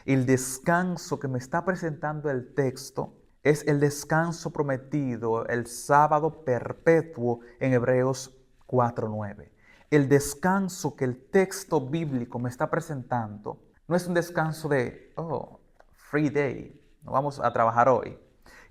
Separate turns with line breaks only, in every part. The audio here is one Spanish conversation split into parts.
El descanso que me está presentando el texto es el descanso prometido, el sábado perpetuo en Hebreos 4:9. El descanso que el texto bíblico me está presentando no es un descanso de, free day, no vamos a trabajar hoy.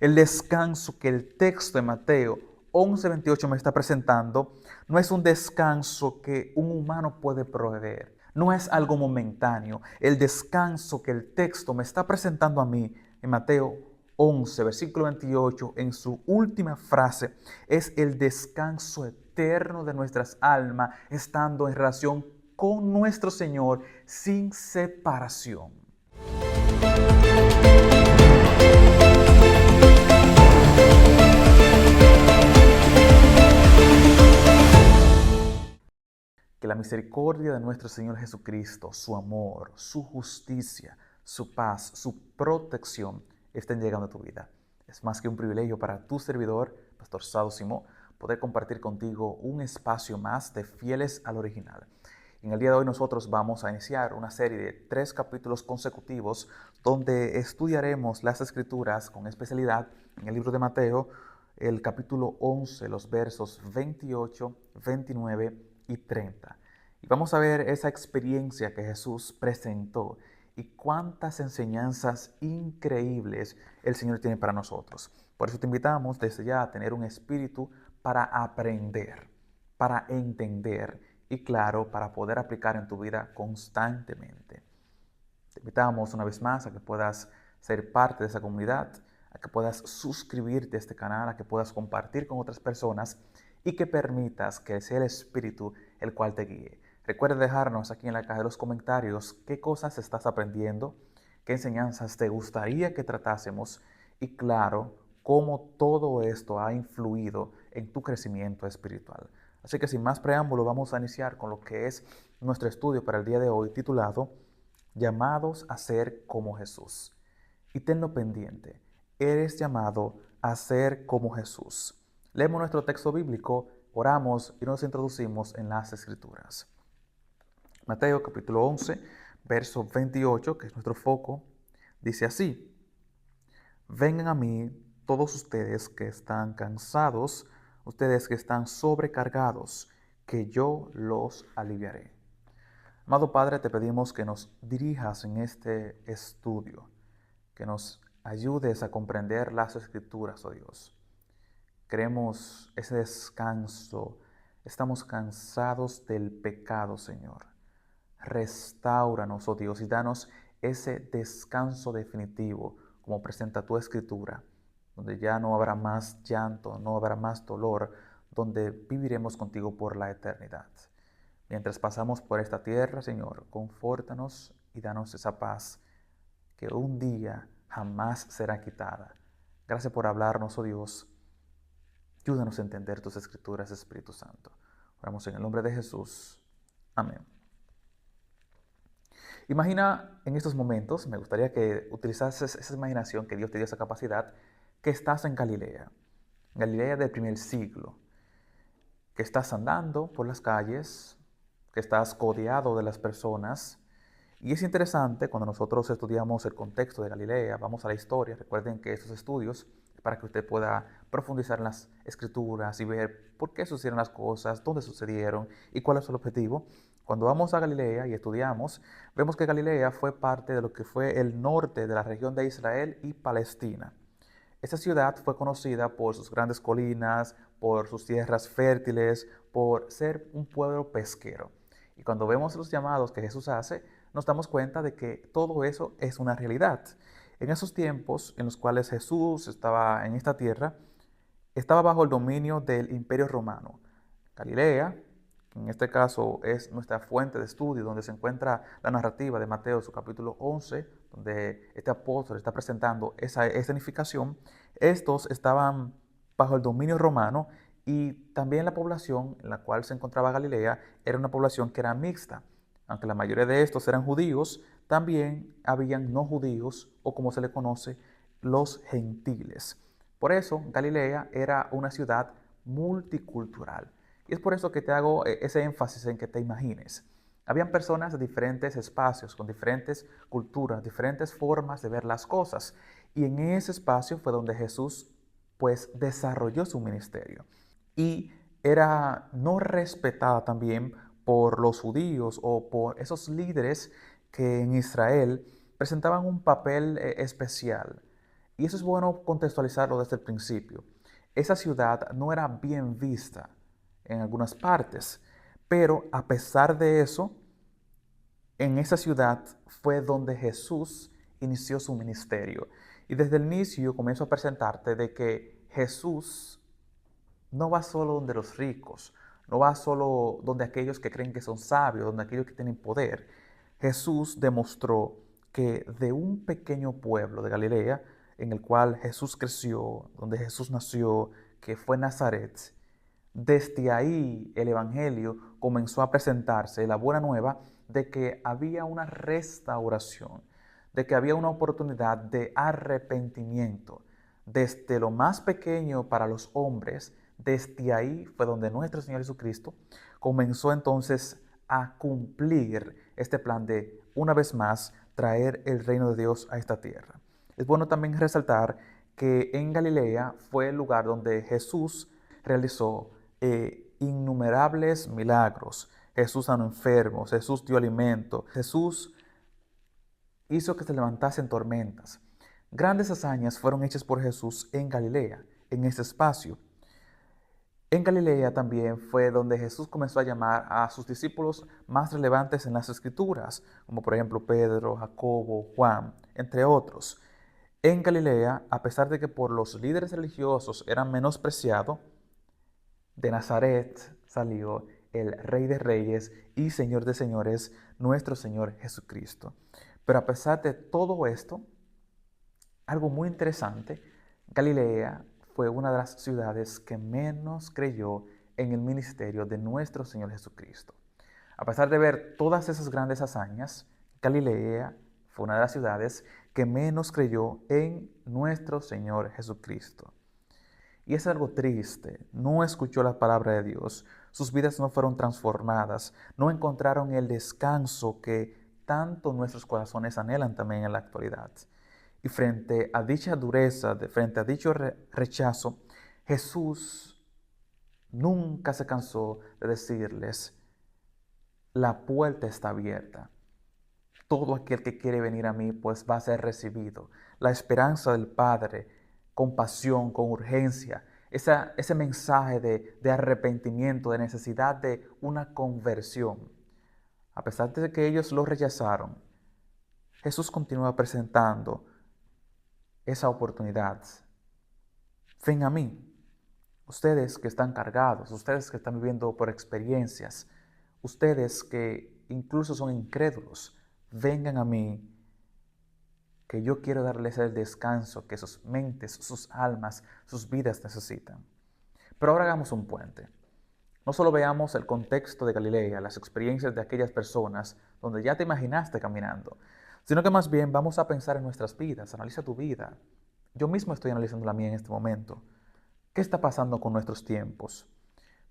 El descanso que el texto de Mateo 11:28 me está presentando no es un descanso que un humano puede proveer, no es algo momentáneo. El descanso que el texto me está presentando a mí en Mateo 11, versículo 28, en su última frase, es el descanso eterno de nuestras almas, estando en relación con nuestro Señor sin separación. Que la misericordia de nuestro Señor Jesucristo, su amor, su justicia, su paz, su protección estén llegando a tu vida. Es más que un privilegio para tu servidor, Pastor Sado Simó, poder compartir contigo un espacio más de Fieles al Original. En el día de hoy nosotros vamos a iniciar una serie de 3 capítulos consecutivos donde estudiaremos las Escrituras con especialidad en el libro de Mateo, el capítulo 11, los versos 28, 29 y 30. Y vamos a ver esa experiencia que Jesús presentó y cuántas enseñanzas increíbles el Señor tiene para nosotros. Por eso te invitamos desde ya a tener un espíritu para aprender, para entender y claro, para poder aplicar en tu vida constantemente. Te invitamos una vez más a que puedas ser parte de esa comunidad, a que puedas suscribirte a este canal, a que puedas compartir con otras personas y que permitas que sea el Espíritu el cual te guíe. Recuerda dejarnos aquí en la caja de los comentarios qué cosas estás aprendiendo, qué enseñanzas te gustaría que tratásemos y claro, cómo todo esto ha influido en tu crecimiento espiritual. Así que sin más preámbulo vamos a iniciar con lo que es nuestro estudio para el día de hoy titulado Llamados a ser como Jesús. Y tenlo pendiente, eres llamado a ser como Jesús. Leemos nuestro texto bíblico, oramos y nos introducimos en las Escrituras. Mateo capítulo 11, verso 28, que es nuestro foco, dice así: Vengan a mí todos ustedes que están cansados, ustedes que están sobrecargados, que yo los aliviaré. Amado Padre, te pedimos que nos dirijas en este estudio, que nos ayudes a comprender las Escrituras, oh Dios. Queremos ese descanso, estamos cansados del pecado, Señor. Restáuranos, oh Dios, y danos ese descanso definitivo, como presenta tu Escritura, donde ya no habrá más llanto, no habrá más dolor, donde viviremos contigo por la eternidad. Mientras pasamos por esta tierra, Señor, confórtanos y danos esa paz que un día jamás será quitada. Gracias por hablarnos, oh Dios. Ayúdanos a entender tus escrituras, Espíritu Santo. Oramos en el nombre de Jesús. Amén. Imagina en estos momentos, me gustaría que utilizases esa imaginación que Dios te dio esa capacidad, que estás en Galilea del primer siglo, que estás andando por las calles, que estás codeado de las personas. Y es interesante cuando nosotros estudiamos el contexto de Galilea, vamos a la historia, recuerden que estos estudios es para que usted pueda profundizar en las escrituras y ver por qué sucedieron las cosas, dónde sucedieron y cuál es el objetivo. Cuando vamos a Galilea y estudiamos, vemos que Galilea fue parte de lo que fue el norte de la región de Israel y Palestina. Esta ciudad fue conocida por sus grandes colinas, por sus tierras fértiles, por ser un pueblo pesquero. Y cuando vemos los llamados que Jesús hace, nos damos cuenta de que todo eso es una realidad. En esos tiempos en los cuales Jesús estaba en esta tierra, estaba bajo el dominio del Imperio Romano. Galilea, que en este caso es nuestra fuente de estudio, donde se encuentra la narrativa de Mateo, su capítulo 11, donde este apóstol está presentando esa escenificación. Estos estaban bajo el dominio romano y también la población en la cual se encontraba Galilea era una población que era mixta. Aunque la mayoría de estos eran judíos, también habían no judíos o como se le conoce, los gentiles. Por eso Galilea era una ciudad multicultural. Y es por eso que te hago ese énfasis en que te imagines. Habían personas de diferentes espacios, con diferentes culturas, diferentes formas de ver las cosas. Y en ese espacio fue donde Jesús pues desarrolló su ministerio. Y era no respetada también por los judíos o por esos líderes que en Israel presentaban un papel especial. Y eso es bueno contextualizarlo desde el principio. Esa ciudad no era bien vista en algunas partes, pero a pesar de eso, en esa ciudad fue donde Jesús inició su ministerio. Y desde el inicio comienzo a presentarte de que Jesús no va solo donde los ricos, no va solo donde aquellos que creen que son sabios, donde aquellos que tienen poder. Jesús demostró que de un pequeño pueblo de Galilea, en el cual Jesús creció, donde Jesús nació, que fue Nazaret, desde ahí el Evangelio comenzó a presentarse, la buena nueva de que había una restauración, de que había una oportunidad de arrepentimiento, desde lo más pequeño para los hombres. Desde ahí fue donde nuestro Señor Jesucristo comenzó entonces a cumplir este plan de, una vez más, traer el reino de Dios a esta tierra. Es bueno también resaltar que en Galilea fue el lugar donde Jesús realizó innumerables milagros. Jesús sanó enfermos, Jesús dio alimento, Jesús hizo que se levantasen tormentas. Grandes hazañas fueron hechas por Jesús en Galilea, en ese espacio. En Galilea también fue donde Jesús comenzó a llamar a sus discípulos más relevantes en las Escrituras, como por ejemplo Pedro, Jacobo, Juan, entre otros. En Galilea, a pesar de que por los líderes religiosos eran menospreciados, de Nazaret salió el Rey de Reyes y Señor de Señores, nuestro Señor Jesucristo. Pero a pesar de todo esto, algo muy interesante, Galilea fue una de las ciudades que menos creyó en el ministerio de nuestro Señor Jesucristo. A pesar de ver todas esas grandes hazañas, Galilea fue una de las ciudades que menos creyó en nuestro Señor Jesucristo. Y es algo triste, no escuchó la palabra de Dios, sus vidas no fueron transformadas, no encontraron el descanso que tanto nuestros corazones anhelan también en la actualidad. Y frente a dicha dureza, frente a dicho rechazo, Jesús nunca se cansó de decirles, la puerta está abierta. Todo aquel que quiere venir a mí, pues va a ser recibido. La esperanza del Padre, con pasión, con urgencia, ese mensaje de arrepentimiento, de necesidad de una conversión. A pesar de que ellos lo rechazaron, Jesús continúa presentando esa oportunidad. Ven a mí, ustedes que están cargados, ustedes que están viviendo por experiencias, ustedes que incluso son incrédulos, vengan a mí, que yo quiero darles el descanso que sus mentes, sus almas, sus vidas necesitan. Pero ahora hagamos un puente. No solo veamos el contexto de Galilea, las experiencias de aquellas personas donde ya te imaginaste caminando, sino que más bien vamos a pensar en nuestras vidas. Analiza tu vida. Yo mismo estoy analizando la mía en este momento. ¿Qué está pasando con nuestros tiempos?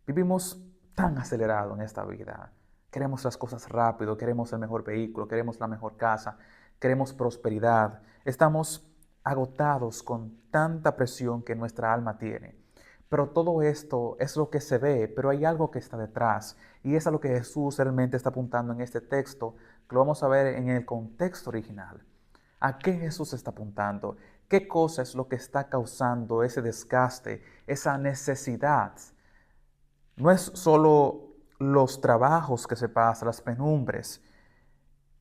Vivimos tan acelerado en esta vida. Queremos las cosas rápido, queremos el mejor vehículo, queremos la mejor casa, queremos prosperidad. Estamos agotados con tanta presión que nuestra alma tiene. Pero todo esto es lo que se ve, pero hay algo que está detrás. Y es a lo que Jesús realmente está apuntando en este texto, que lo vamos a ver en el contexto original. ¿A qué Jesús está apuntando? ¿Qué cosa es lo que está causando ese desgaste, esa necesidad? No es solo los trabajos que se pasan, las penumbres.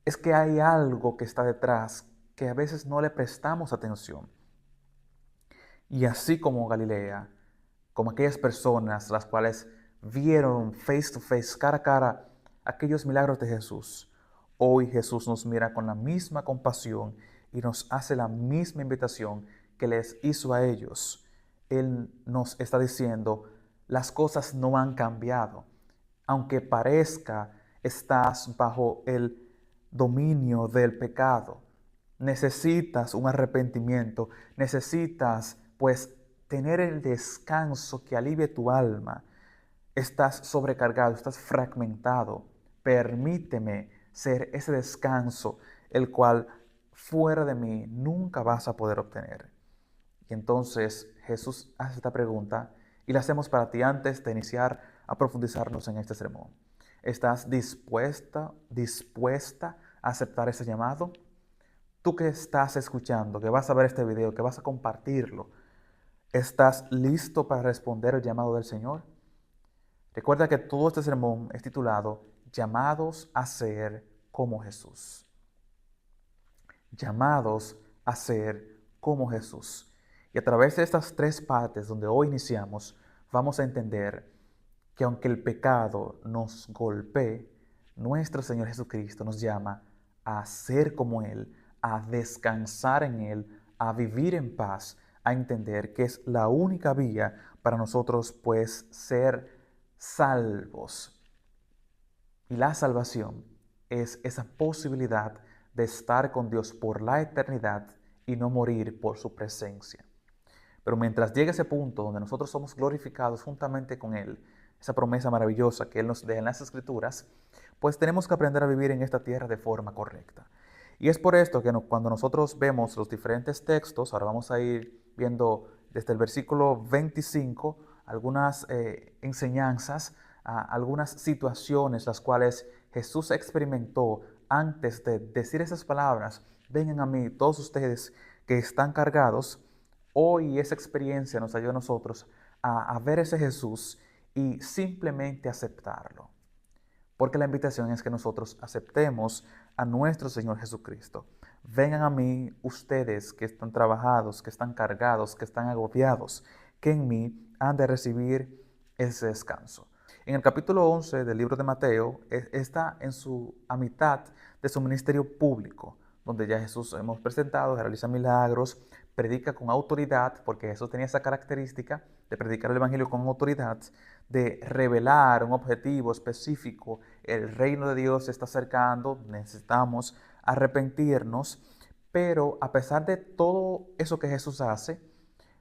Es que hay algo que está detrás que a veces no le prestamos atención. Y así como Galilea, como aquellas personas las cuales vieron face to face, cara a cara, aquellos milagros de Jesús, hoy Jesús nos mira con la misma compasión y nos hace la misma invitación que les hizo a ellos. Él nos está diciendo, las cosas no han cambiado. Aunque parezca, estás bajo el dominio del pecado. Necesitas un arrepentimiento, necesitas pues tener el descanso que alivie tu alma. Estás sobrecargado, estás fragmentado, permíteme ser ese descanso, el cual fuera de mí nunca vas a poder obtener. Y entonces Jesús hace esta pregunta y la hacemos para ti antes de iniciar a profundizarnos en este sermón. ¿Estás dispuesta a aceptar ese llamado? Tú que estás escuchando, que vas a ver este video, que vas a compartirlo, ¿estás listo para responder el llamado del Señor? Recuerda que todo este sermón es titulado Llamados a ser como Jesús. Llamados a ser como Jesús. Y a través de estas tres partes donde hoy iniciamos, vamos a entender que aunque el pecado nos golpee, nuestro Señor Jesucristo nos llama a ser como Él, a descansar en Él, a vivir en paz, a entender que es la única vía para nosotros pues ser salvos. Y la salvación es esa posibilidad de estar con Dios por la eternidad y no morir por su presencia. Pero mientras llegue ese punto donde nosotros somos glorificados juntamente con Él, esa promesa maravillosa que Él nos deja en las Escrituras, pues tenemos que aprender a vivir en esta tierra de forma correcta. Y es por esto que cuando nosotros vemos los diferentes textos, ahora vamos a ir viendo desde el versículo 25 algunas enseñanzas, algunas situaciones las cuales Jesús experimentó antes de decir esas palabras: vengan a mí todos ustedes que están cargados. Hoy esa experiencia nos ayuda a nosotros a ver ese Jesús y simplemente aceptarlo. Porque la invitación es que nosotros aceptemos a nuestro Señor Jesucristo. Vengan a mí ustedes que están trabajados, que están cargados, que están agobiados, que en mí han de recibir ese descanso. En el capítulo 11 del libro de Mateo está a mitad de su ministerio público, donde ya Jesús hemos presentado, realiza milagros, predica con autoridad, porque Jesús tenía esa característica de predicar el evangelio con autoridad, de revelar un objetivo específico. El reino de Dios se está acercando, necesitamos arrepentirnos, pero a pesar de todo eso que Jesús hace,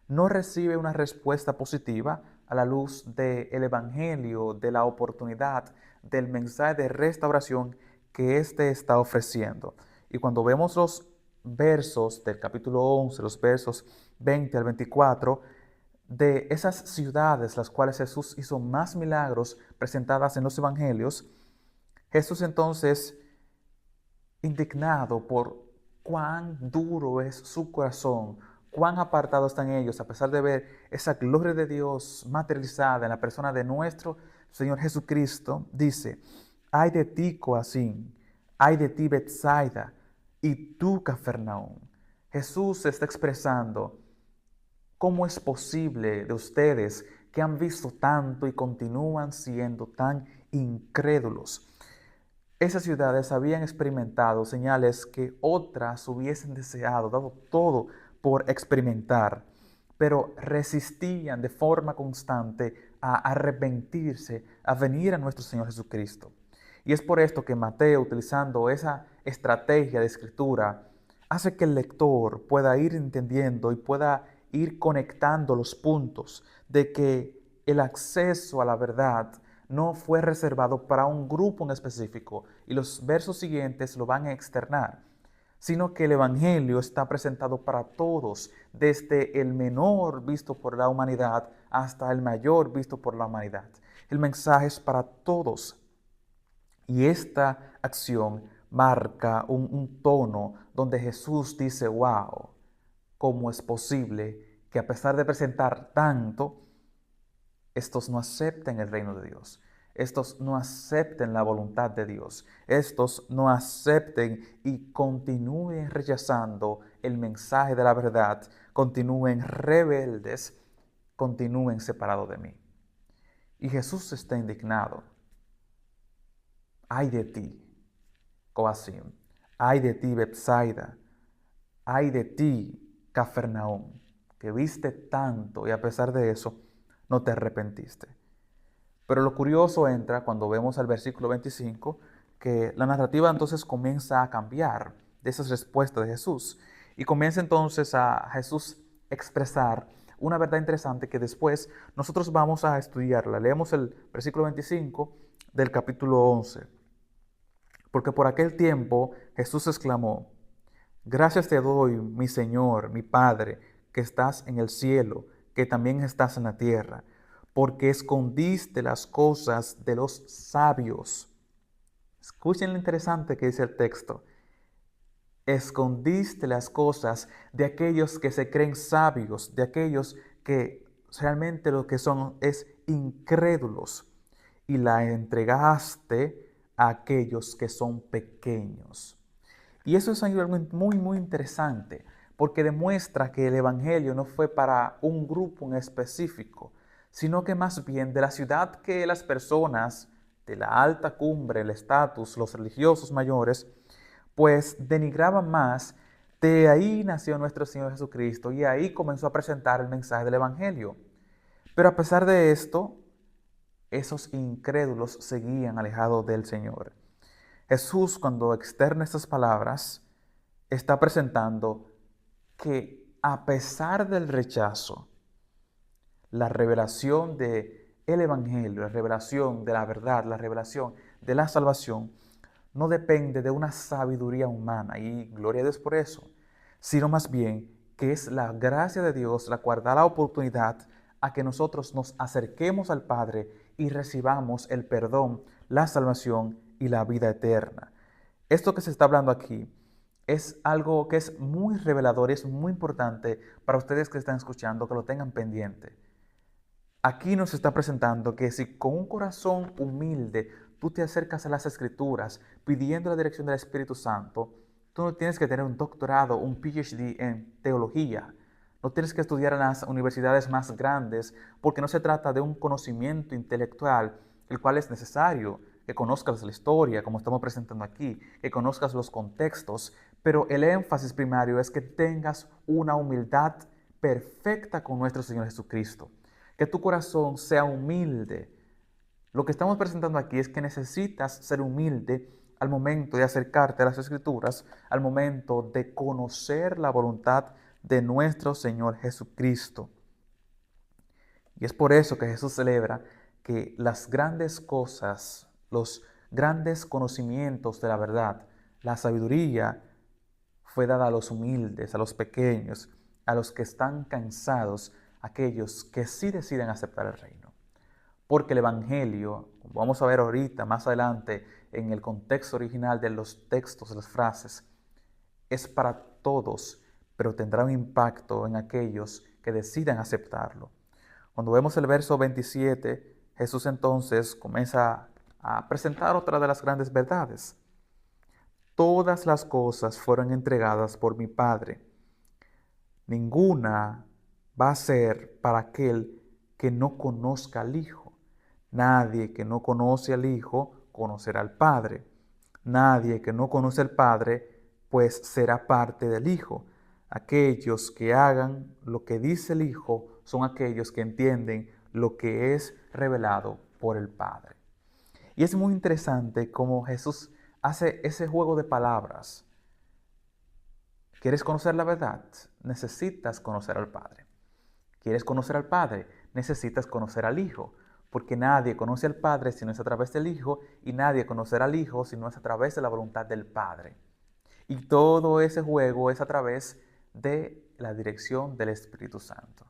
no recibe una respuesta positiva a la luz del evangelio, de la oportunidad, del mensaje de restauración que éste está ofreciendo. Y cuando vemos los versos del capítulo 11, los versos 20 al 24, de esas ciudades las cuales Jesús hizo más milagros presentadas en los evangelios, Jesús entonces, indignado por cuán duro es su corazón, cuán apartados están ellos, a pesar de ver esa gloria de Dios materializada en la persona de nuestro Señor Jesucristo, dice: ay de ti, Corazín, ay de ti, Betsaida, y tú, Cafarnaúm. Jesús está expresando: ¿cómo es posible de ustedes que han visto tanto y continúan siendo tan incrédulos? Esas ciudades habían experimentado señales que otras hubiesen deseado, dado todo por experimentar, pero resistían de forma constante a arrepentirse, a venir a nuestro Señor Jesucristo. Y es por esto que Mateo, utilizando esa estrategia de escritura, hace que el lector pueda ir entendiendo y pueda ir conectando los puntos de que el acceso a la verdad no fue reservado para un grupo en específico, y los versos siguientes lo van a externar, sino que el evangelio está presentado para todos, desde el menor visto por la humanidad hasta el mayor visto por la humanidad. El mensaje es para todos. Y esta acción marca un tono donde Jesús dice: wow, ¿cómo es posible que a pesar de presentar tanto, estos no acepten el reino de Dios? Estos no acepten la voluntad de Dios. Estos no acepten y continúen rechazando el mensaje de la verdad, continúen rebeldes, continúen separados de mí. Y Jesús está indignado. Ay de ti, Corazín, ay de ti, Betsaida, ay de ti, Cafarnaúm, que viste tanto y a pesar de eso no te arrepentiste. Pero lo curioso entra cuando vemos al versículo 25, que la narrativa entonces comienza a cambiar de esas respuestas de Jesús. Y comienza entonces a Jesús expresar una verdad interesante que después nosotros vamos a estudiarla. Leemos el versículo 25 del capítulo 11. Porque por aquel tiempo Jesús exclamó: Gracias te doy, mi Señor, mi Padre, que estás en el cielo, que también estás en la tierra, porque escondiste las cosas de los sabios. Escuchen lo interesante que dice el texto. Escondiste las cosas de aquellos que se creen sabios, de aquellos que realmente lo que son es incrédulos, y la entregaste a aquellos que son pequeños. Y eso es algo muy, muy interesante, porque demuestra que el Evangelio no fue para un grupo en específico, sino que más bien de la ciudad que las personas de la alta cumbre, el estatus, los religiosos mayores, pues denigraban más. De ahí nació nuestro Señor Jesucristo y ahí comenzó a presentar el mensaje del Evangelio. Pero a pesar de esto, esos incrédulos seguían alejados del Señor. Jesús, cuando externa estas palabras, está presentando que a pesar del rechazo, la revelación del Evangelio, la revelación de la verdad, la revelación de la salvación, no depende de una sabiduría humana, y gloria a Dios por eso, sino más bien que es la gracia de Dios la cual da la oportunidad a que nosotros nos acerquemos al Padre y recibamos el perdón, la salvación y la vida eterna. Esto que se está hablando aquí es algo que es muy revelador y es muy importante para ustedes que están escuchando, que lo tengan pendiente. Aquí nos está presentando que si con un corazón humilde tú te acercas a las Escrituras pidiendo la dirección del Espíritu Santo, tú no tienes que tener un doctorado, un PhD en teología. No tienes que estudiar en las universidades más grandes, porque no se trata de un conocimiento intelectual, el cual es necesario, que conozcas la historia, como estamos presentando aquí, que conozcas los contextos, pero el énfasis primario es que tengas una humildad perfecta con nuestro Señor Jesucristo. Que tu corazón sea humilde. Lo que estamos presentando aquí es que necesitas ser humilde al momento de acercarte a las Escrituras, al momento de conocer la voluntad de nuestro Señor Jesucristo. Y es por eso que Jesús celebra que las grandes cosas, los grandes conocimientos de la verdad, la sabiduría, fue dada a los humildes, a los pequeños, a los que están cansados, aquellos que sí deciden aceptar el reino. Porque el Evangelio, como vamos a ver ahorita, más adelante, en el contexto original de los textos, de las frases, es para todos, pero tendrá un impacto en aquellos que decidan aceptarlo. Cuando vemos el verso 27, Jesús entonces comienza a presentar otra de las grandes verdades. Todas las cosas fueron entregadas por mi Padre. Ninguna va a ser para aquel que no conozca al Hijo. Nadie que no conoce al Hijo conocerá al Padre. Nadie que no conoce al Padre, pues será parte del Hijo. Aquellos que hagan lo que dice el Hijo son aquellos que entienden lo que es revelado por el Padre. Y es muy interesante cómo Jesús hace ese juego de palabras. ¿Quieres conocer la verdad? Necesitas conocer al Padre. ¿Quieres conocer al Padre? Necesitas conocer al Hijo. Porque nadie conoce al Padre si no es a través del Hijo, y nadie conocerá al Hijo si no es a través de la voluntad del Padre. Y todo ese juego es a través de la dirección del Espíritu Santo.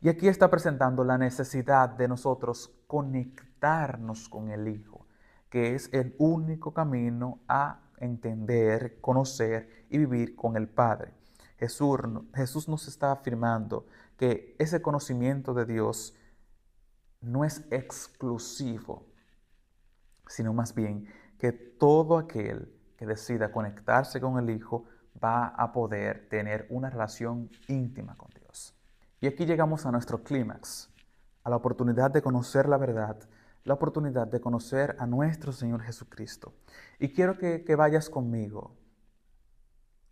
Y aquí está presentando la necesidad de nosotros conectarnos con el Hijo, que es el único camino a entender, conocer y vivir con el Padre. Jesús nos está afirmando que ese conocimiento de Dios no es exclusivo, sino más bien que todo aquel que decida conectarse con el Hijo va a poder tener una relación íntima con Dios. Y aquí llegamos a nuestro clímax, a la oportunidad de conocer la verdad, la oportunidad de conocer a nuestro Señor Jesucristo. Y quiero que vayas conmigo.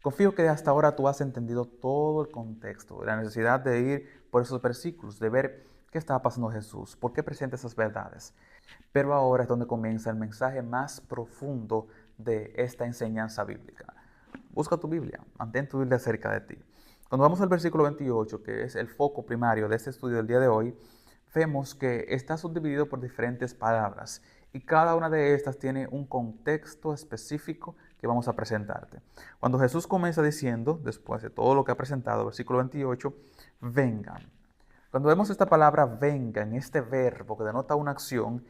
Confío que hasta ahora tú has entendido todo el contexto, la necesidad de ir por esos versículos, de ver qué estaba pasando Jesús, por qué presenta esas verdades. Pero ahora es donde comienza el mensaje más profundo de esta enseñanza bíblica. Busca tu Biblia, mantén tu Biblia cerca de ti. Cuando vamos al versículo 28, que es el foco primario de este estudio del día de hoy, vemos que está subdividido por diferentes palabras Y cada una de estas tiene un contexto específico que vamos a presentarte. Cuando Jesús comienza diciendo, después de todo lo que ha presentado, versículo 28, vengan. Cuando vemos esta palabra vengan, este verbo que denota una acción,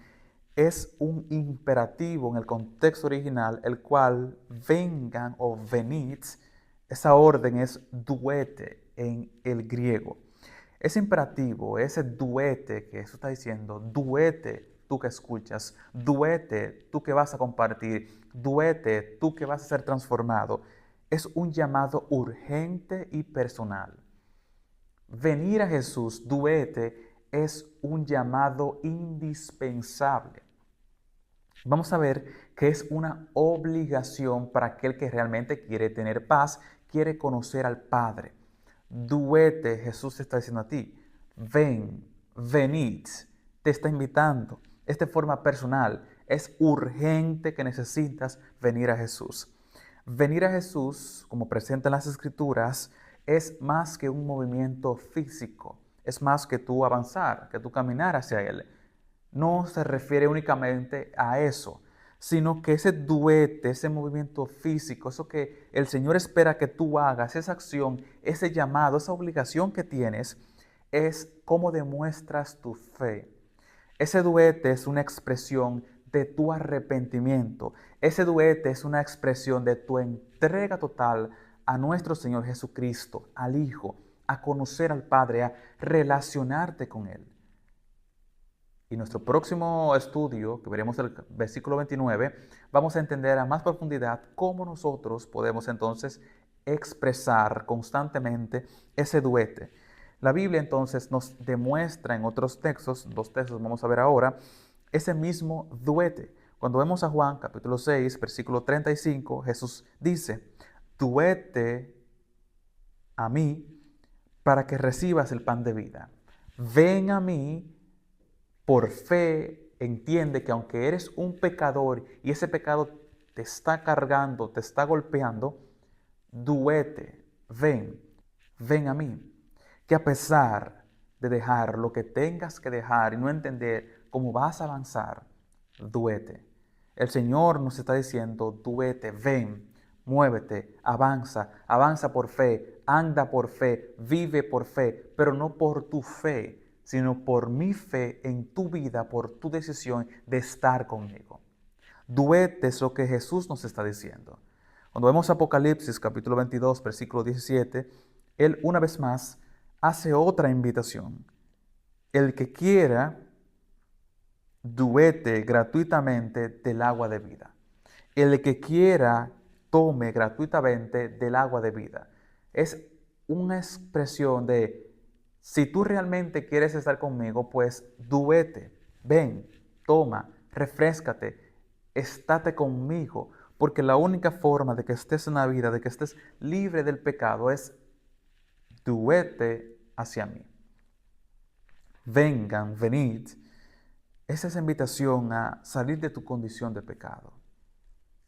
es un imperativo en el contexto original, el cual vengan o venid, esa orden es duete en el griego. Ese imperativo, ese duete que Jesús está diciendo, duete tú que escuchas, duete tú que vas a compartir, duete tú que vas a ser transformado, es un llamado urgente y personal. Venir a Jesús, duete, es un llamado indispensable. Vamos a ver que es una obligación para aquel que realmente quiere tener paz, quiere conocer al Padre. Duete, Jesús te está diciendo a ti, ven, venid, te está invitando. Es de forma personal, es urgente que necesitas venir a Jesús. Venir a Jesús, como presentan las Escrituras, es más que un movimiento físico, es más que tú avanzar, que tú caminar hacia Él. No se refiere únicamente a eso, sino que ese duete, ese movimiento físico, eso que el Señor espera que tú hagas, esa acción, ese llamado, esa obligación que tienes, es cómo demuestras tu fe. Ese duete es una expresión de tu arrepentimiento. Ese duete es una expresión de tu entrega total a nuestro Señor Jesucristo, al Hijo, a conocer al Padre, a relacionarte con Él. Y nuestro próximo estudio, que veremos el versículo 29, vamos a entender a más profundidad cómo nosotros podemos entonces expresar constantemente ese duete. La Biblia entonces nos demuestra en otros textos, dos textos vamos a ver ahora, ese mismo duete. Cuando vemos a Juan capítulo 6, versículo 35, Jesús dice, duete a mí para que recibas el pan de vida. Ven a mí. Por fe, entiende que aunque eres un pecador y ese pecado te está cargando, te está golpeando, duete, ven a mí. Que a pesar de dejar lo que tengas que dejar y no entender cómo vas a avanzar, duete. El Señor nos está diciendo, duete, ven, muévete, avanza por fe, anda por fe, vive por fe, pero no por tu fe, sino por mi fe en tu vida, por tu decisión de estar conmigo. Duete es lo que Jesús nos está diciendo. Cuando vemos Apocalipsis capítulo 22, versículo 17, Él una vez más hace otra invitación. El que quiera, duete gratuitamente del agua de vida. El que quiera, tome gratuitamente del agua de vida. Es una expresión de, si tú realmente quieres estar conmigo, pues duete, ven, toma, refréscate, estate conmigo, porque la única forma de que estés en la vida, de que estés libre del pecado, es duete hacia mí. Vengan, venid, es esa invitación a salir de tu condición de pecado.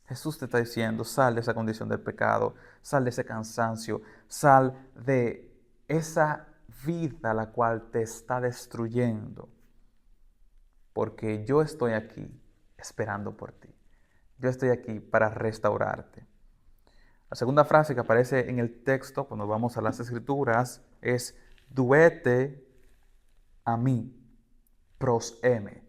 Jesús te está diciendo, sal de esa condición del pecado, sal de ese cansancio, sal de esa vida la cual te está destruyendo, porque yo estoy aquí esperando por ti. Yo estoy aquí para restaurarte. La segunda frase que aparece en el texto cuando vamos a las Escrituras es duete a mí, pros eme.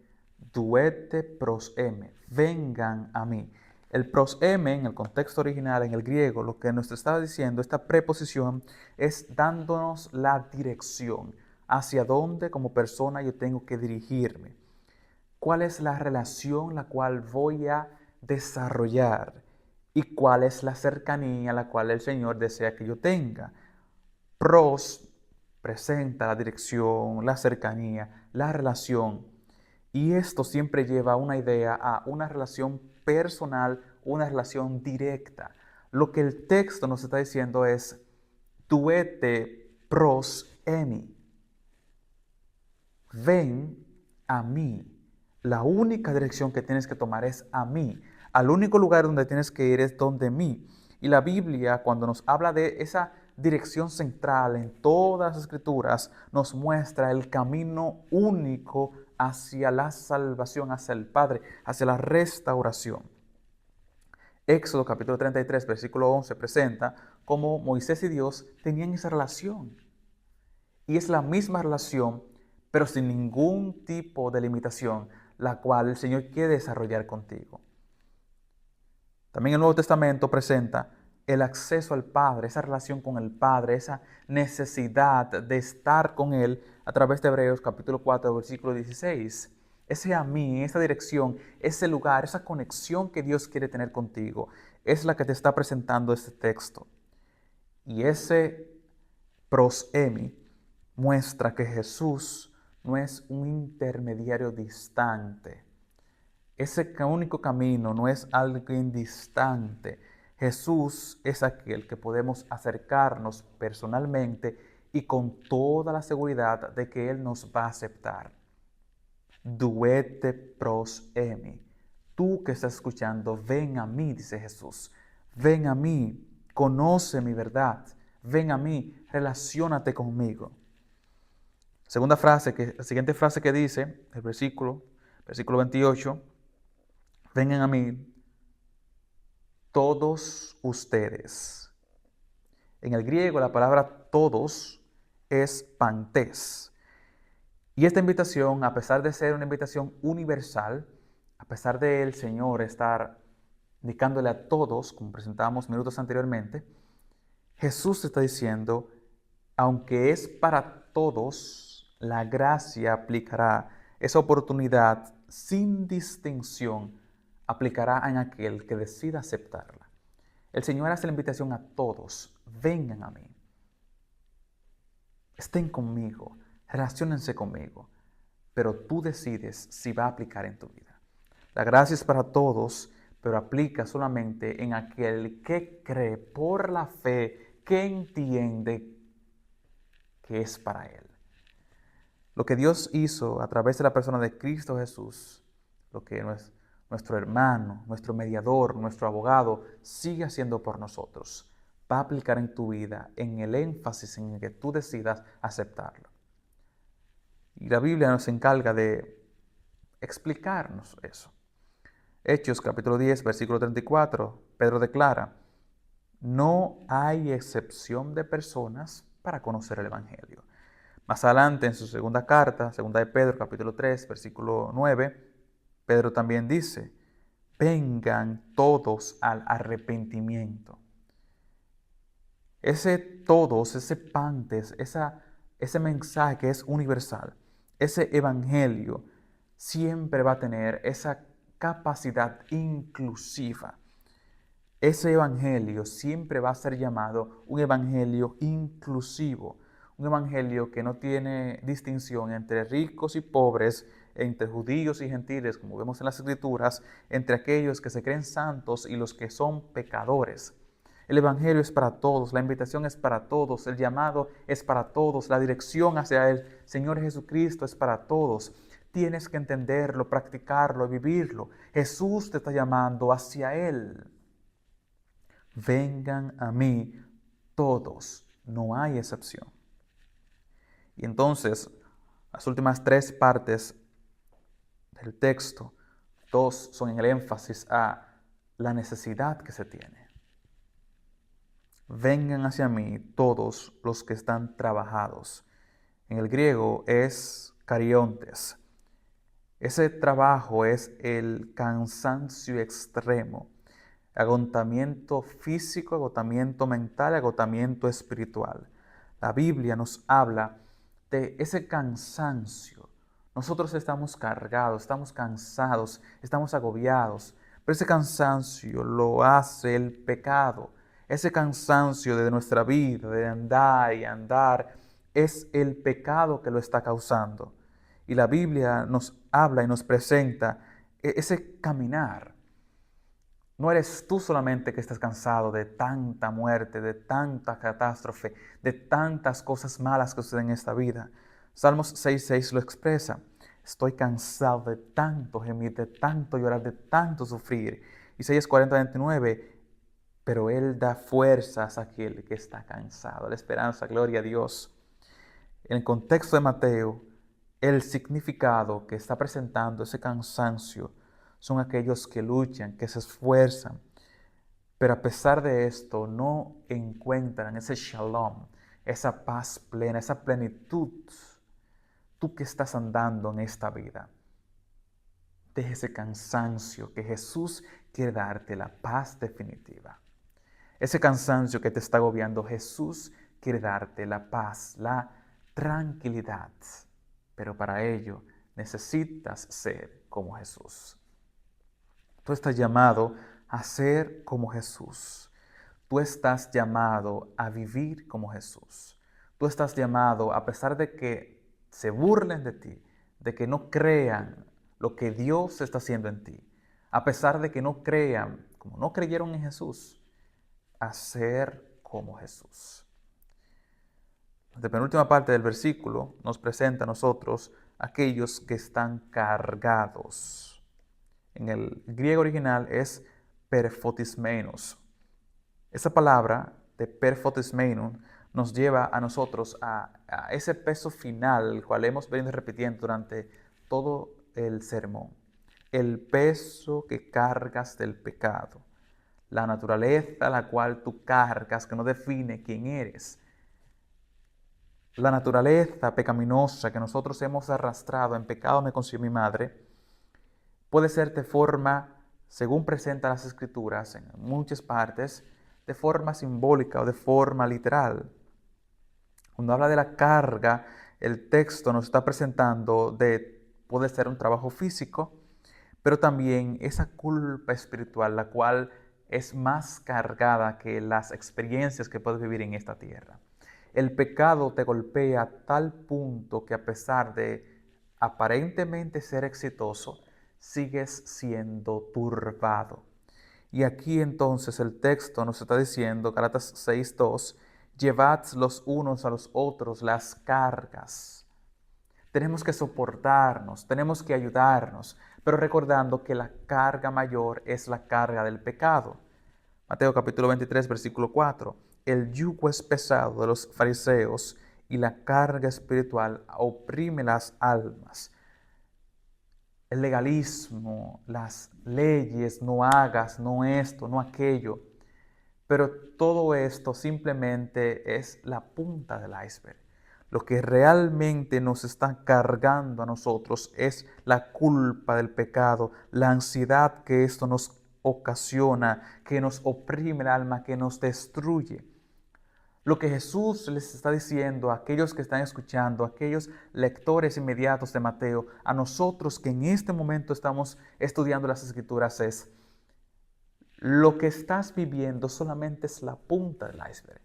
Duete pros eme. Vengan a mí. El pros eme en el contexto original, en el griego, lo que nos está diciendo, esta preposición, es dándonos la dirección hacia dónde como persona yo tengo que dirigirme. ¿Cuál es la relación la cual voy a desarrollar? ¿Y cuál es la cercanía la cual el Señor desea que yo tenga? Pros presenta la dirección, la cercanía, la relación. Y esto siempre lleva a una idea, a una relación personal, una relación directa. Lo que el texto nos está diciendo es, tuete pros emi. Ven a mí. La única dirección que tienes que tomar es a mí. Al único lugar donde tienes que ir es donde mí. Y la Biblia, cuando nos habla de esa dirección central en todas las Escrituras, nos muestra el camino único hacia la salvación, hacia el Padre, hacia la restauración. Éxodo capítulo 33, versículo 11 presenta cómo Moisés y Dios tenían esa relación. Y es la misma relación, pero sin ningún tipo de limitación, la cual el Señor quiere desarrollar contigo. También el Nuevo Testamento presenta el acceso al Padre, esa relación con el Padre, esa necesidad de estar con Él a través de Hebreos capítulo 4, versículo 16. Ese a mí, esa dirección, ese lugar, esa conexión que Dios quiere tener contigo, es la que te está presentando este texto. Y ese prosemi muestra que Jesús no es un intermediario distante. Ese único camino no es alguien distante. Jesús es aquel que podemos acercarnos personalmente y con toda la seguridad de que Él nos va a aceptar. Duete pros emi. Tú que estás escuchando, ven a mí, dice Jesús. Ven a mí, conoce mi verdad. Ven a mí, relaciónate conmigo. La siguiente frase que dice, el versículo 28, vengan a mí todos ustedes. En el griego la palabra todos es pantes. Y esta invitación, a pesar de ser una invitación universal, a pesar de el Señor estar indicándole a todos, como presentamos minutos anteriormente, Jesús está diciendo, aunque es para todos, la gracia aplicará, esa oportunidad sin distinción aplicará en aquel que decida aceptarla. El Señor hace la invitación a todos, vengan a mí, estén conmigo, relaciónense conmigo, pero tú decides si va a aplicar en tu vida. La gracia es para todos, pero aplica solamente en aquel que cree por la fe, que entiende que es para él. Lo que Dios hizo a través de la persona de Cristo Jesús, lo que nuestro hermano, nuestro mediador, nuestro abogado sigue haciendo por nosotros, va a aplicar en tu vida en el énfasis en el que tú decidas aceptarlo. Y la Biblia nos encarga de explicarnos eso. Hechos capítulo 10, versículo 34, Pedro declara, no hay excepción de personas para conocer el Evangelio. Más adelante, en su segunda carta, segunda de Pedro, capítulo 3, versículo 9, Pedro también dice, vengan todos al arrepentimiento. Ese todos, ese pantes, ese mensaje que es universal, ese evangelio, siempre va a tener esa capacidad inclusiva. Ese evangelio siempre va a ser llamado un evangelio inclusivo. Un evangelio que no tiene distinción entre ricos y pobres, entre judíos y gentiles, como vemos en las Escrituras, entre aquellos que se creen santos y los que son pecadores. El evangelio es para todos, la invitación es para todos, el llamado es para todos, la dirección hacia el Señor Jesucristo es para todos. Tienes que entenderlo, practicarlo, vivirlo. Jesús te está llamando hacia Él. Vengan a mí todos, no hay excepción. Y entonces, las últimas tres partes del texto, dos son en el énfasis a la necesidad que se tiene. Vengan hacia mí todos los que están trabajados. En el griego es cariontes. Ese trabajo es el cansancio extremo, agotamiento físico, agotamiento mental, agotamiento espiritual. La Biblia nos habla de ese cansancio. Nosotros estamos cargados, estamos cansados, estamos agobiados, pero ese cansancio lo hace el pecado. Ese cansancio de nuestra vida, de andar y andar, es el pecado que lo está causando. Y la Biblia nos habla y nos presenta ese caminar. No eres tú solamente que estás cansado de tanta muerte, de tanta catástrofe, de tantas cosas malas que suceden en esta vida. Salmos 6:6 lo expresa. Estoy cansado de tanto gemir, de tanto llorar, de tanto sufrir. Isaías 40:29, pero Él da fuerzas a aquel que está cansado. La esperanza, gloria a Dios. En el contexto de Mateo, el significado que está presentando ese cansancio son aquellos que luchan, que se esfuerzan, pero a pesar de esto no encuentran ese shalom, esa paz plena, esa plenitud. Tú que estás andando en esta vida, deja ese cansancio que Jesús quiere darte la paz definitiva. Ese cansancio que te está agobiando, Jesús quiere darte la paz, la tranquilidad. Pero para ello necesitas ser como Jesús. Tú estás llamado a ser como Jesús. Tú estás llamado a vivir como Jesús. Tú estás llamado, a pesar de que se burlen de ti, de que no crean lo que Dios está haciendo en ti, a pesar de que no crean, como no creyeron en Jesús, a ser como Jesús. La penúltima parte del versículo nos presenta a nosotros aquellos que están cargados. En el griego original es perfotismenos. Esa palabra de perfotismenon nos lleva a nosotros a ese peso final, el cual hemos venido repitiendo durante todo el sermón. El peso que cargas del pecado. La naturaleza la cual tú cargas, que no define quién eres. La naturaleza pecaminosa que nosotros hemos arrastrado, en pecado me concibió mi madre, puede ser de forma, según presenta las Escrituras en muchas partes, de forma simbólica o de forma literal. Cuando habla de la carga, el texto nos está presentando puede ser un trabajo físico, pero también esa culpa espiritual, la cual es más cargada que las experiencias que puedes vivir en esta tierra. El pecado te golpea a tal punto que a pesar de aparentemente ser exitoso, sigues siendo turbado. Y aquí entonces el texto nos está diciendo, Gálatas 6:2, llevad los unos a los otros las cargas. Tenemos que soportarnos, tenemos que ayudarnos, pero recordando que la carga mayor es la carga del pecado. Mateo capítulo 23, versículo 4. El yugo es pesado de los fariseos y la carga espiritual oprime las almas. El legalismo, las leyes, no hagas, no esto, no aquello. Pero todo esto simplemente es la punta del iceberg. Lo que realmente nos está cargando a nosotros es la culpa del pecado, la ansiedad que esto nos ocasiona, que nos oprime el alma, que nos destruye. Lo que Jesús les está diciendo a aquellos que están escuchando, a aquellos lectores inmediatos de Mateo, a nosotros que en este momento estamos estudiando las Escrituras es: lo que estás viviendo solamente es la punta del iceberg.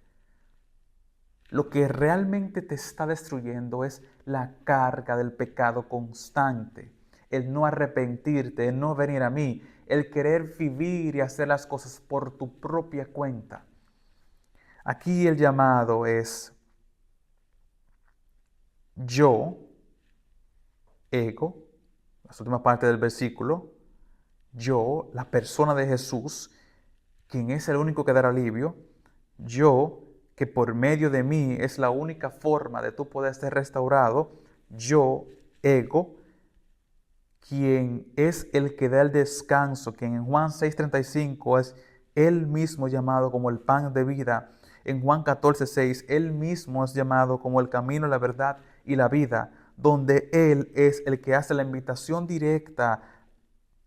Lo que realmente te está destruyendo es la carga del pecado constante, el no arrepentirte, el no venir a mí, el querer vivir y hacer las cosas por tu propia cuenta. Aquí el llamado es yo, ego, la última parte del versículo, yo, la persona de Jesús, quien es el único que dará alivio, yo, que por medio de mí es la única forma de tú poder ser restaurado, yo, ego, quien es el que da el descanso, quien en Juan 6:35 es él mismo llamado como el pan de vida. En Juan 14:6, él mismo es llamado como el camino, la verdad y la vida, donde él es el que hace la invitación directa,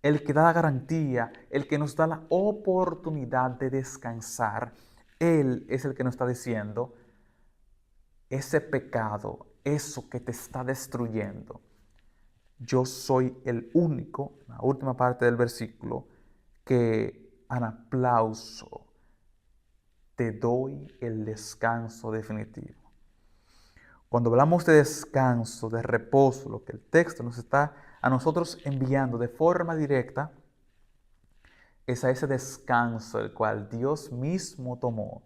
el que da la garantía, el que nos da la oportunidad de descansar. Él es el que nos está diciendo, ese pecado, eso que te está destruyendo, yo soy el único, la última parte del versículo, que en aplauso te doy el descanso definitivo. Cuando hablamos de descanso, de reposo, lo que el texto nos está a nosotros enviando de forma directa es a ese descanso el cual Dios mismo tomó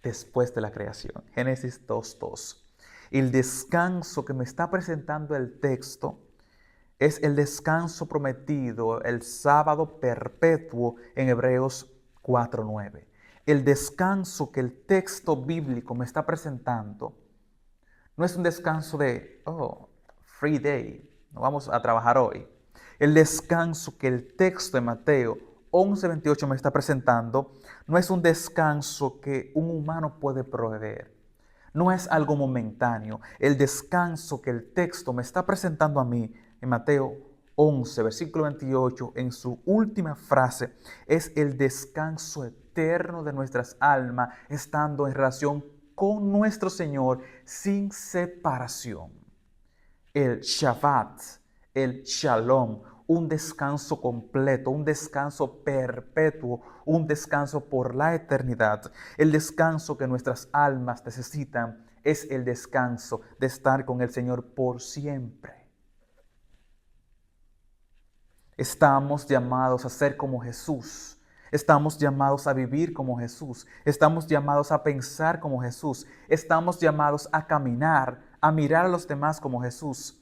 después de la creación. Génesis 2:2. El descanso que me está presentando el texto es el descanso prometido, el sábado perpetuo en Hebreos 4:9. El descanso que el texto bíblico me está presentando no es un descanso de, free day, no vamos a trabajar hoy. El descanso que el texto de Mateo 11:28 me está presentando no es un descanso que un humano puede proveer. No es algo momentáneo. El descanso que el texto me está presentando a mí en Mateo 11, versículo 28, en su última frase, es el descanso eterno de nuestras almas, estando en relación con nuestro Señor sin separación. El Shabbat, el Shalom, un descanso completo, un descanso perpetuo, un descanso por la eternidad. El descanso que nuestras almas necesitan es el descanso de estar con el Señor por siempre. Estamos llamados a ser como Jesús. Estamos llamados a vivir como Jesús. Estamos llamados a pensar como Jesús. Estamos llamados a caminar, a mirar a los demás como Jesús.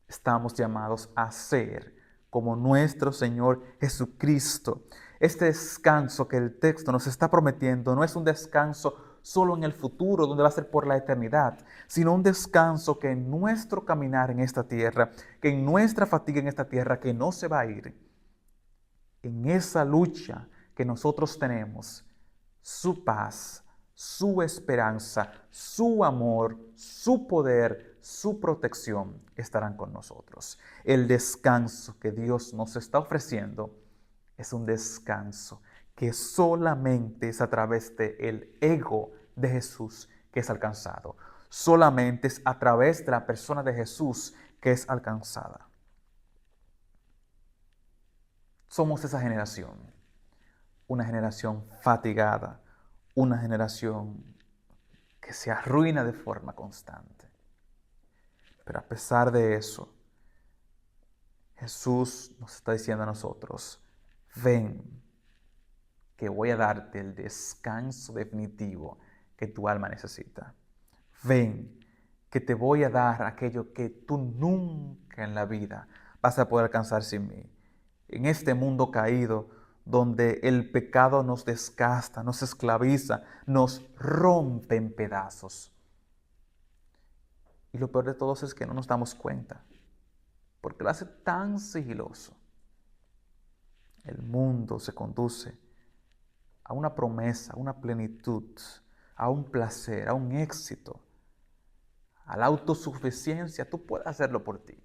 Estamos llamados a ser como nuestro Señor Jesucristo. Este descanso que el texto nos está prometiendo no es un descanso solo en el futuro, donde va a ser por la eternidad, sino un descanso que en nuestro caminar en esta tierra, que en nuestra fatiga en esta tierra, que no se va a ir, en esa lucha que nosotros tenemos, su paz, su esperanza, su amor, su poder, su protección estarán con nosotros. El descanso que Dios nos está ofreciendo es un descanso que solamente es a través del ego de Jesús que es alcanzado. Solamente es a través de la persona de Jesús que es alcanzada. Somos esa generación, una generación fatigada, una generación que se arruina de forma constante. Pero a pesar de eso, Jesús nos está diciendo a nosotros, ven, que voy a darte el descanso definitivo que tu alma necesita. Ven, que te voy a dar aquello que tú nunca en la vida vas a poder alcanzar sin mí. En este mundo caído, donde el pecado nos desgasta, nos esclaviza, nos rompe en pedazos. Y lo peor de todo es que no nos damos cuenta, porque lo hace tan sigiloso. El mundo se conduce a una promesa, a una plenitud, a un placer, a un éxito, a la autosuficiencia. Tú puedes hacerlo por ti.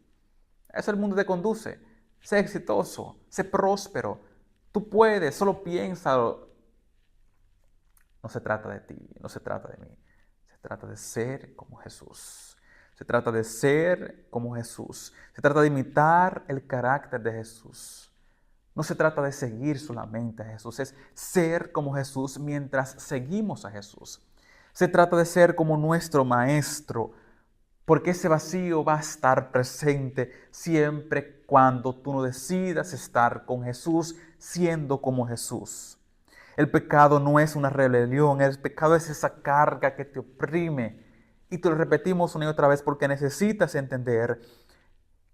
Eso el mundo te conduce. Sé exitoso, sé próspero. Tú puedes, solo piénsalo. No se trata de ti, no se trata de mí. Se trata de ser como Jesús. Se trata de ser como Jesús. Se trata de imitar el carácter de Jesús. No se trata de seguir solamente a Jesús, es ser como Jesús mientras seguimos a Jesús. Se trata de ser como nuestro Maestro, porque ese vacío va a estar presente siempre cuando tú no decidas estar con Jesús, siendo como Jesús. El pecado no es una rebelión, el pecado es esa carga que te oprime. Y te lo repetimos una y otra vez porque necesitas entender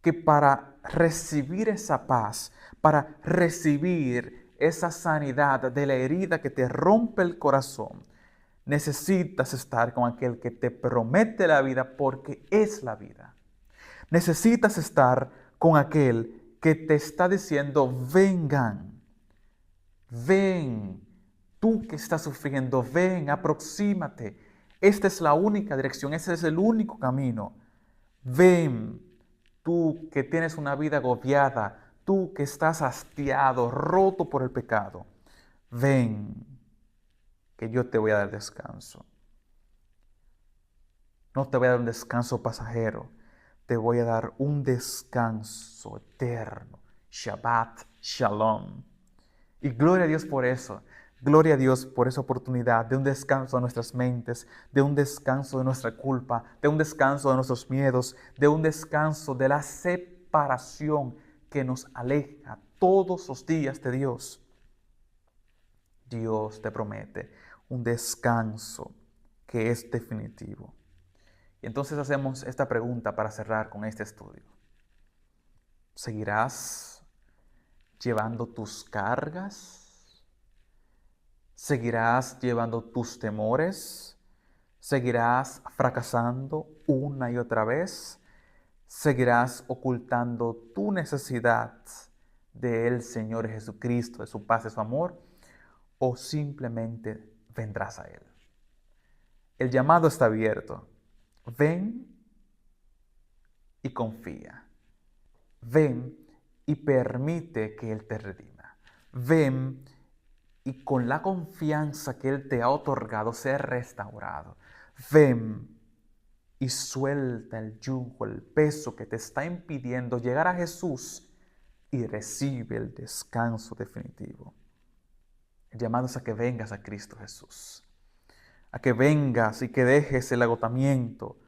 que para recibir esa paz, para recibir esa sanidad de la herida que te rompe el corazón, necesitas estar con aquel que te promete la vida porque es la vida. Necesitas estar con aquel que te está diciendo, vengan, ven, tú que estás sufriendo, ven, aproxímate. Esta es la única dirección, ese es el único camino. Ven, tú que tienes una vida agobiada, tú que estás hastiado, roto por el pecado, ven, que yo te voy a dar descanso. No te voy a dar un descanso pasajero, te voy a dar un descanso eterno. Shabbat, Shalom. Y gloria a Dios por eso. Gloria a Dios por esa oportunidad de un descanso de nuestras mentes, de un descanso de nuestra culpa, de un descanso de nuestros miedos, de un descanso de la separación que nos aleja todos los días de Dios. Dios te promete un descanso que es definitivo. Y entonces hacemos esta pregunta para cerrar con este estudio. ¿Seguirás llevando tus cargas? ¿Seguirás llevando tus temores? ¿Seguirás fracasando una y otra vez? ¿Seguirás ocultando tu necesidad del Señor Jesucristo, de su paz, de su amor? ¿O simplemente vendrás a Él? El llamado está abierto. Ven y confía. Ven y permite que Él te redima. Ven y con la confianza que Él te ha otorgado, ser restaurado. Ven y suelta el yugo, el peso que te está impidiendo llegar a Jesús y recibe el descanso definitivo. El llamado es a que vengas a Cristo Jesús, a que vengas y que dejes el agotamiento,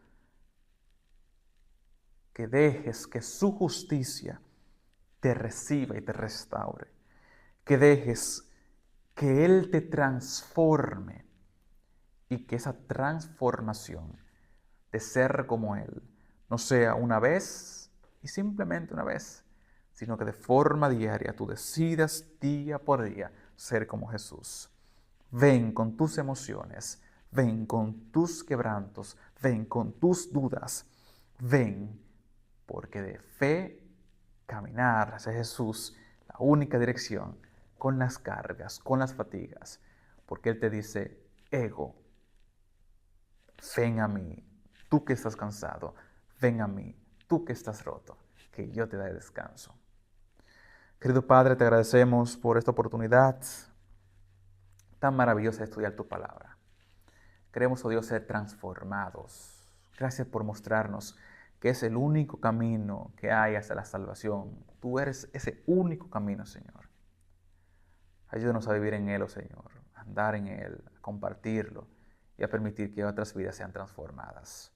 que dejes que su justicia te reciba y te restaure, que dejes que Él te transforme y que esa transformación de ser como Él no sea una vez y simplemente una vez, sino que de forma diaria tú decidas día por día ser como Jesús. Ven con tus emociones, ven con tus quebrantos, ven con tus dudas, ven porque de fe caminar hacia Jesús, la única dirección, con las cargas, con las fatigas, porque Él te dice, ego, ven a mí, tú que estás cansado, ven a mí, tú que estás roto, que yo te daré descanso. Querido Padre, te agradecemos por esta oportunidad tan maravillosa de estudiar tu palabra. Queremos, oh Dios, ser transformados. Gracias por mostrarnos que es el único camino que hay hacia la salvación. Tú eres ese único camino, Señor. Ayúdanos a vivir en Él, oh Señor, a andar en Él, a compartirlo y a permitir que otras vidas sean transformadas.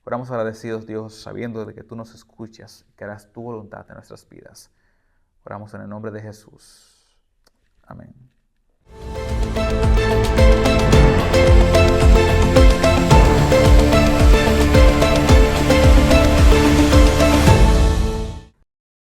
Oramos agradecidos, Dios, sabiendo de que tú nos escuchas y que harás tu voluntad en nuestras vidas. Oramos en el nombre de Jesús. Amén.